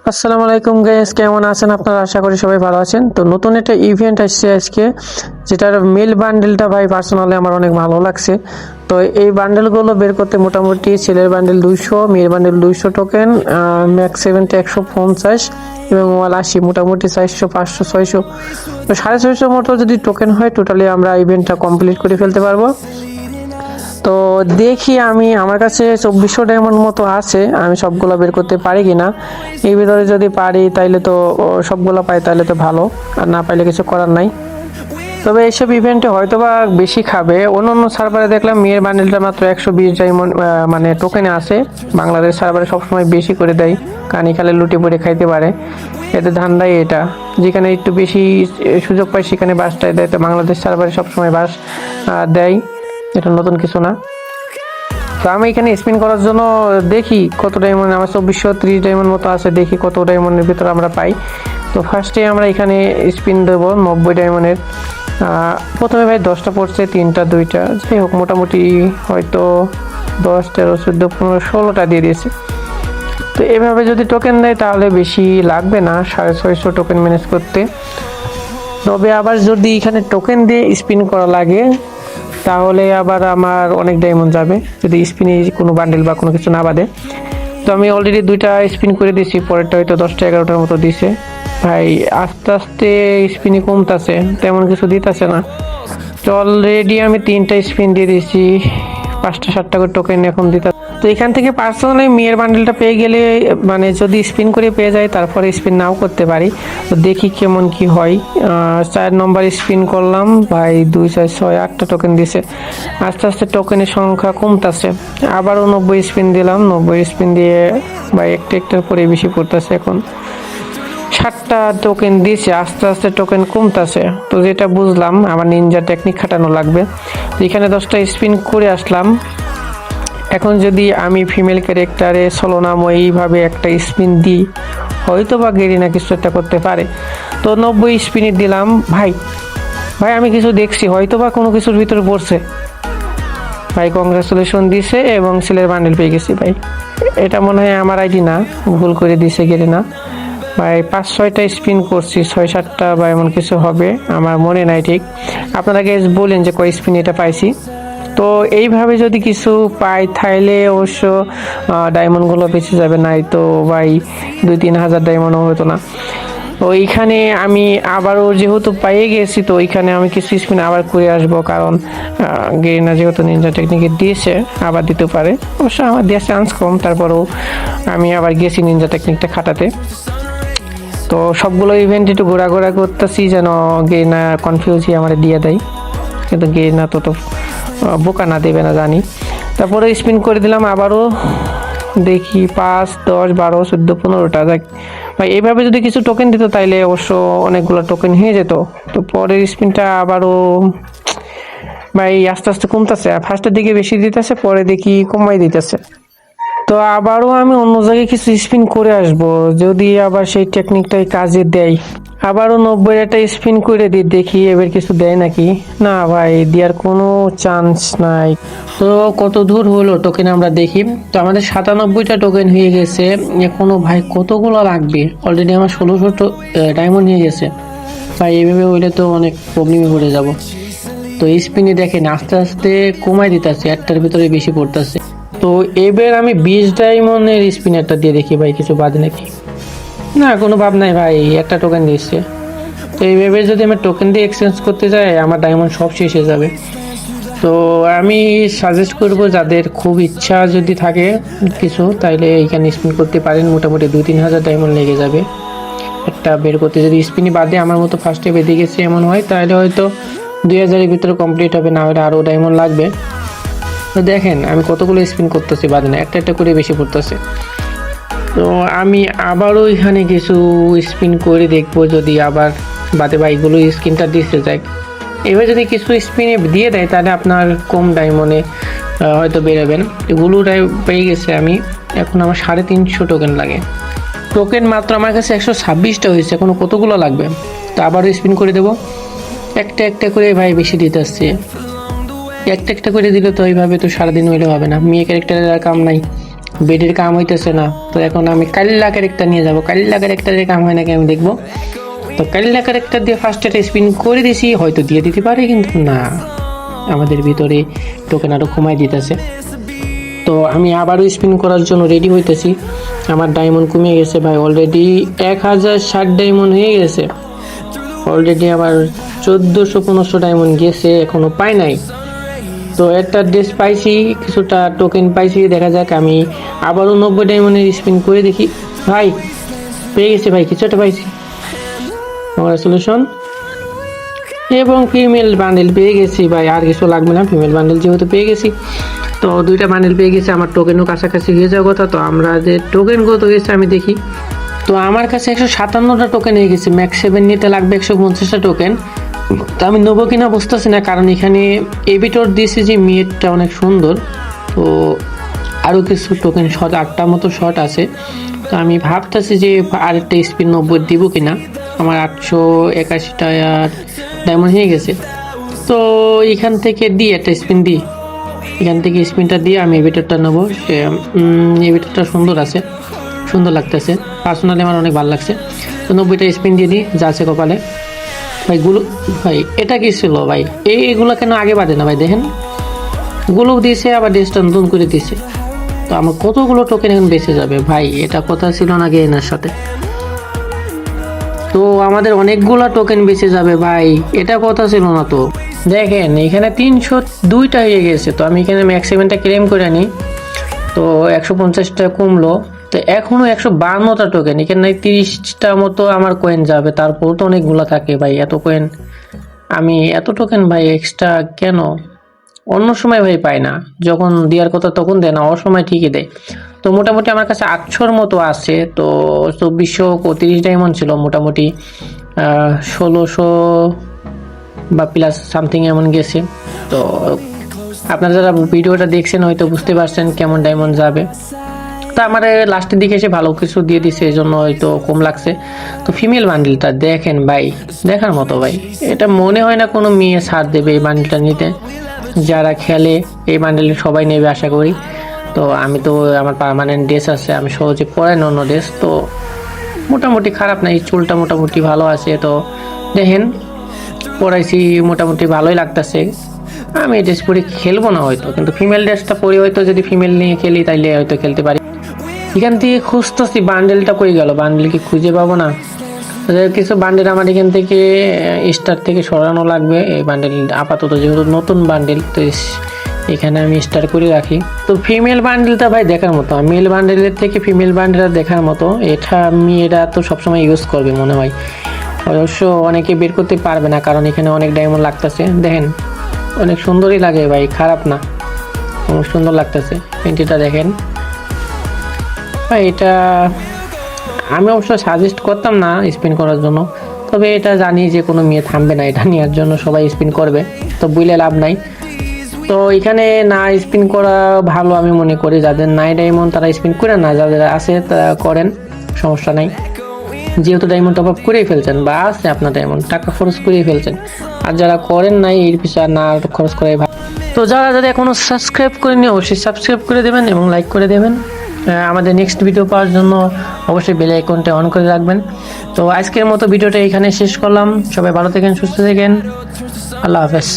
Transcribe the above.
আসসালামু আলাইকুম গাইস, কেমন আছেন আপনারা? আশা করি সবাই ভালো আছেন। তো নতুন একটা ইভেন্ট আসছে আজকে, যেটার মেল বান্ডেলটা ভাই পার্সোনালি আমার অনেক ভালো লাগছে। তো এই বান্ডেলগুলো বের করতে মোটামুটি ছেলের বান্ডেল 200, মেয়ের বান্ডেল 200 টোকেন, ম্যাক্স 70 150 এবং ওয়াল 80, মোটামুটি 400 500 600, তো 650 মতো যদি টোকেন হয় টোটালি আমরা ইভেন্টটা কমপ্লিট করে ফেলতে পারবো। তো দেখি আমি, আমার কাছে 2400 ডায়মন্ড মতো আছে, আমি সবগুলো বের করতে পারি কিনা। এই ভিতরে যদি পারি তাইলে তো সবগুলো পাই, তাহলে তো ভালো, আর না পাইলে কিছু করার নাই। তবে এইসব ইভেন্টে হয়তো বা বেশি খাবে। অন্য অন্য সার্ভারে দেখলাম মেয়ের বান্ডেলটা মাত্র 120 ডায়মন্ড মানে টোকেনে আছে। বাংলাদেশ সার্ভারে সবসময় বেশি করে দেয়, কানি খালে লুটে পড়ে খাইতে পারে, এতে ধান্দাই এটা। যেখানে একটু বেশি সুযোগ পায় সেখানে বাসটাই দেয়, তো বাংলাদেশ সার্ভারে সবসময় বাস দেয়, এটা নতুন কিছু না। তো আমি এখানে স্পিন করার জন্য দেখি কত ডায়মন্ড, আমার 2430 ডায়মন্ড মতো আছে, দেখি কত ডায়মন্ডের ভিতরে আমরা পাই। তো ফার্স্টে আমরা এখানে স্পিন দেবো 90 ডায়মন্ডের। প্রথমে ভাই 10টা পড়ছে, 3টা 2টা, যাই হোক মোটামুটি হয়তো 10 13 14 15 16টা দিয়ে দিয়েছে। তো এভাবে যদি টোকেন দেয় তাহলে বেশি লাগবে না 650 টোকেন ম্যানেজ করতে। তবে আবার যদি এখানে টোকেন দিয়ে স্পিন করা লাগে তাহলে আবার আমার অনেক ডায়মন্ড যাবে, যদি স্পিনে কোনো বান্ডেল বা কোনো কিছু না বাদে। তো আমি অলরেডি 2টা স্পিন করে দিয়েছি, পরেরটা হয়তো 10টা 11টার মতো দিছে। ভাই আস্তে আস্তে স্পিনই কমতেছে, তেমন কিছু দিতেছে না। তো অলরেডি আমি 3টা স্পিন দিয়ে দিয়েছি, 5টা 7টা করে টোকেন এখন দিতে। তো এখান থেকে পার্সোনালি মেয়ের বান্ডেলটা পেয়ে গেলে, মানে যদি স্পিন করে পেয়ে যায় তারপরে স্পিন নাও করতে পারি। তো দেখি কেমন কি হয়। 4 নম্বর স্পিন করলাম, ভাই 2 4 6 8টা টোকেন দিছে। আস্তে আস্তে টোকেনের সংখ্যা কমতেছে। আবারও 90 স্পিন দিলাম, 90 স্পিন দিয়ে ভাই একটা একটার পরে বেশি পড়তেছে। এখন 7টা টোকেন দিয়েছে, আস্তে আস্তে টোকেন কমতেছে। তো যেটা বুঝলাম আমার নিনজা টেকনিক খাটানো লাগবে। এখানে 10টা স্পিন করে আসলাম। এখন যদি আমি ফিমেল ক্যারেক্টারে ছলনাময়ীভাবে একটা স্পিন দিই, হয়তো বা গেরিনা কিছু একটা করতে পারে। তো 90 স্পিনে দিলাম। ভাই ভাই আমি কিছু দেখছি, হয়তো বা কোনো কিছুর ভিতরে পড়ছে। ভাই কংগ্রাচুলেশন দিছে এবং ছেলের বান্ডেল পেয়ে গেছি। ভাই এটা মনে হয় আমার আইডি না, ভুল করে দিছে গেরিনা। ভাই 5-6টা স্পিন করছি, 6-7টা বা এমন কিছু হবে, আমার মনে নাই ঠিক। আপনারা গেস বলেন যে কয় স্পিন এটা পাইছি। তো এইভাবে যদি কিছু পাই তাহলে অবশ্য ডায়মন্ডগুলো বেঁচে যাবে, নাই তো ভাই 2-3 হাজার ডায়মন্ডও হতো না। তো এইখানে আমি আবারও যেহেতু পাইয়ে গেছি, তো এইখানে আমি কিছু স্পিন আবার করে আসবো, কারণ গেরিনা যেহেতু নিনজা টেকনিকে দিয়েছে আবার দিতে পারে। অবশ্য আমার দেওয়ার চান্স কম, তারপরেও আমি আবার গেছি নিনজা টেকনিকটা খাটাতে। তো সবগুলো ইভেন্ট একটু ঘোরাঘোরা করতেছি যেন গেরিনা কনফিউজই আমার দিয়ে দেয়, কিন্তু গেরিনা তো বোকা না দেবে না জানি। তারপরে স্পিন করে দিলাম আবারও, দেখি 5 10 12 14 15টা যাক। ভাই এইভাবে যদি কিছু টোকেন দিত তাইলে অবশ্য অনেকগুলো টোকেন হয়ে যেত। তো পরের স্পিনটা আবারও ভাই আস্তে আস্তে কমতেছে, ফার্স্টের দিকে বেশি দিতেছে, পরে দেখি কমাই দিতেছে। তো আবারও আমি অন্য জায়গায় কিছু স্পিন করে আসব, যদি আবার সেই টেকনিকটাই কাজে দেয়। আবারও 90 একটা স্পিন করে দিই, দেখি এবার কিছু দেয় নাকি। না ভাই, দেওয়ার কোনো চান্স নাই। তো কত দূর হলো টোকেন আমরা দেখি। তো আমাদের 97টা টোকেন হয়ে গেছে। এখনো ভাই কতগুলো লাগবে, অলরেডি আমার 1600 ডায়মন্ড নিয়ে গেছে। ভাই এইভাবে হইলে তো অনেক প্রবলেমে পড়ে যাব। তো স্পিনে দেখেন আস্তে আস্তে কমাই দিতেছে, একটার ভিতরে বেশি পড়তেছে। তো এবার আমি 20 ডায়মন্ডের স্পিনারটা দিয়ে দেখি ভাই কিছু বাদে নাকি। না, কোনো ভাব নাই ভাই, একটা টোকেন দিচ্ছে। তো এইভাবে যদি আমি টোকেন দিয়ে এক্সচেঞ্জ করতে যাই আমার ডায়মন্ড সব শেষ হয়ে যাবে। তো আমি সাজেস্ট করব যাদের খুব ইচ্ছা যদি থাকে কিছু, তাইলে এইখানে স্পিন করতে পারেন, মোটামুটি 2-3 হাজার ডায়মন্ড লেগে যাবে একটা বের করতে। যদি স্পিনই বাদে আমার মতো ফার্স্টে বেঁধে গেছে এমন হয়, তাহলে হয়তো 2000-এর ভিতরে কমপ্লিট হবে, না হলে আরও ডায়মন্ড লাগবে। তো দেখেন আমি কতগুলো স্পিন করতেছি, বাদে না একটা একটা করে বেশি পড়তেছে। তো আমি আবারও এখানে কিছু স্পিন করে দেখবো, যদি আবার বাদে বাইকগুলো স্ক্রিনটা দিতে যায়। এবার যদি কিছু স্পিনে দিয়ে দেয় তাহলে আপনার কম ডায়মন্ডে হয়তো বেরোবেন। এগুলো পেয়ে গেছে আমি, এখন আমার 350 টোকেন লাগে। টোকেন মাত্র আমার কাছে 126টা হয়েছে, এখনো কতগুলো লাগবে। তো আবারও স্পিন করে দেবো, একটা একটা করে ভাই বেশি দিতে আসছে। একটা একটা করে দিলে তো এইভাবে তো সারাদিন হইলে হবে না, মেয়ে ক্যারেক্টারের আর কাম নাই। বেডের কাম হইতেছে না। তো এখন আমি কালিলা ক্যারেক্টার নিয়ে যাবো, কালিলা ক্যারেক্টারের কাম হয় নাকি আমি দেখবো। তো কালিলা ক্যারেক্টার দিয়ে ফার্স্ট একটা স্পিন করে দিছি, হয়তো দিয়ে দিতে পারে, কিন্তু না, আমাদের ভিতরে টোকেন আরও কমাই দিতেছে। তো আমি আবারও স্পিন করার জন্য রেডি হইতেছি। আমার ডায়মন্ড কমে গেছে ভাই, অলরেডি 1060 ডায়মন্ড হয়ে গেছে। অলরেডি আবার 1400-1500 ডায়মন্ড গেছে, এখনো পাই নাই। তো একটা ড্রেস পাইছি, কিছুটা টোকেন পাইছি, দেখা যাক। আমি আবারও 90 ডায়মন্ডের স্পিন করে দেখি। ভাই পেয়ে গেছি ভাই, কিছু একটা পাইছি, কংগ্রাচুলেশন। এবং ফিমেল বান্ডেল পেয়ে গেছি ভাই, আর কিছু লাগবে না, ফিমেল বান্ডেল যেহেতু পেয়ে গেছি। তো 2টা বান্ডেল পেয়ে গেছি, আমার টোকেনও কাছাকাছি হয়ে যাওয়ার কথা। তো আমরা যে টোকেন কত গেছে আমি দেখি। তো আমার কাছে 157টা টোকেন হয়ে গেছে, ম্যাক্স 7 নিতে লাগবে 150টা টোকেন। তো আমি নেবো কিনা বুঝতেছি না, কারণ এখানে এবিটর দিয়েছি যে মেয়েরটা অনেক সুন্দর। তো আরও কিছু টোকেন শট, 8টা মতো শট আছে। তো আমি ভাবতেছি যে আরেকটা স্পিন 90 দিব কিনা। আমার 881টা ডায়মন্ড হয়ে গেছে। তো এখান থেকে দিই একটা স্পিন দিই, এখান থেকে স্পিনটা দিয়ে আমি এবিটরটা নেবো। এবিটরটা সুন্দর আছে, সুন্দর লাগতেছে, পার্সোনালি আমার অনেক ভালো লাগছে। তো 90টা স্পিন দিয়ে দিই, যা আছে কপালে। ভাই ভাই এটা কি ছিল ভাই, এইগুলো কেন আগে বাদে না ভাই, দেখেন গুলো দিয়েছে, আবার ড্রেসটা নতুন করে দিয়েছে। তো আমার কতগুলো টোকেন এখন বেঁচে যাবে ভাই, এটা কথা ছিল না গেইনার সাথে। তো আমাদের অনেকগুলো টোকেন বেঁচে যাবে ভাই, এটা কথা ছিল না। তো দেখেন এখানে 302টা হয়ে গেছে। তো আমি এখানে ম্যাক্সিমামটা ক্লেম করে নিই। তো 150টা কমলো। তো এখনো 152টা টোকেন, এখানে 30টা মতো আমার কয়েন যাবে। তারপর তো অনেকগুলো থাকে ভাই, এত কয়েন আমি এত টোকেন ভাই এক্সট্রা কেন? অন্য সময় ভাই পাই না, যখন দেওয়ার কথা তখন দেয় না, অসময় ঠিকই দেয়। তো মোটামুটি আমার কাছে 800-র মতো আছে। তো 2430 ডায়মন্ড ছিল, মোটামুটি 1600 বা প্লাস সামথিং এমন গেছে। তো আপনারা যারা ভিডিওটা দেখছেন হয়তো বুঝতে পারছেন কেমন ডায়মন্ড যাবে। তো আমার লাস্টের দিকে এসে ভালো কিছু দিয়ে দিছে, এই জন্য হয়তো কম লাগছে। তো ফিমেল বান্ডেলটা দেখেন ভাই, দেখার মতো ভাই, এটা মনে হয় না কোনো মেয়ে ছাড় দেবে এই বান্ডেলটা নিতে। যারা খেলে এই বান্ডেল সবাই নেবে আশা করি। তো আমি তো আমার পার্মানেন্ট ড্রেস আছে, আমি সহজে পরাই না অন্য ড্রেস। তো মোটামুটি খারাপ না, এই চুলটা মোটামুটি ভালো আছে। তো দেখেন পরাইছি, মোটামুটি ভালোই লাগতেছে। আমি এই ড্রেস পরে খেলবো না হয়তো, কিন্তু ফিমেল ড্রেসটা পরে হয়তো যদি ফিমেল নিয়ে খেলি তাইলে হয়তো খেলতে পারি। এখান থেকে খুঁজতেছি বান্ডেলটা কই গেল, বান্ডেল কি খুঁজে পাবো না। কিছু বান্ডেল আমার এখান থেকে স্টার থেকে সরানো লাগবে। এই বান্ডেল আপাতত যেহেতু নতুন বান্ডেল, তো এখানে আমি স্টার করে রাখি। তো ফিমেল বান্ডেলটা ভাই দেখার মতো, মেল বান্ডেলের থেকে ফিমেল বান্ডেলটা দেখার মতো। এটা মেয়েরা তো সবসময় ইউজ করবে মনে হয়, অবশ্য অনেকে বের করতে পারবে না, কারণ এখানে অনেক ডায়মন্ড লাগতেছে। দেখেন অনেক সুন্দরই লাগে ভাই, খারাপ না, অনেক সুন্দর লাগতেছে। পেন্টিটা দেখেন ভাই, এটা আমি অবশ্য সাজেস্ট করতাম না স্পিন করার জন্য, তবে এটা জানি যে কোনো মেয়ে থামবে না এটা নেওয়ার জন্য, সবাই স্পিন করবে, তো বুঝলে লাভ নাই। তো এখানে না স্পিন করা ভালো আমি মনে করি, যাদের নাই ডায়মন্ড তারা স্পিন করে না, যাদের আছে তারা করেন, সমস্যা নাই। যেহেতু ডায়মন্ড টপ আপ করেই ফেলছেন বা আছে আপনার ডায়মন্ড, টাকা খরচ করেই ফেলছেন, আর যারা করেন নাই এর পিছনে না খরচ করাই ভালো। তো যারা যারা এখনো সাবস্ক্রাইব করেনি অবশ্যই সাবস্ক্রাইব করে দেবেন এবং লাইক করে দেবেন। আমাদের নেক্সট ভিডিও পাওয়ার জন্য অবশ্যই বেল আইকনটা অন করে রাখবেন। তো আজকের মতো ভিডিওটা এখানে শেষ করলাম, সবাই ভালো থাকেন, সুস্থ থাকেন, আল্লাহ হাফেজ।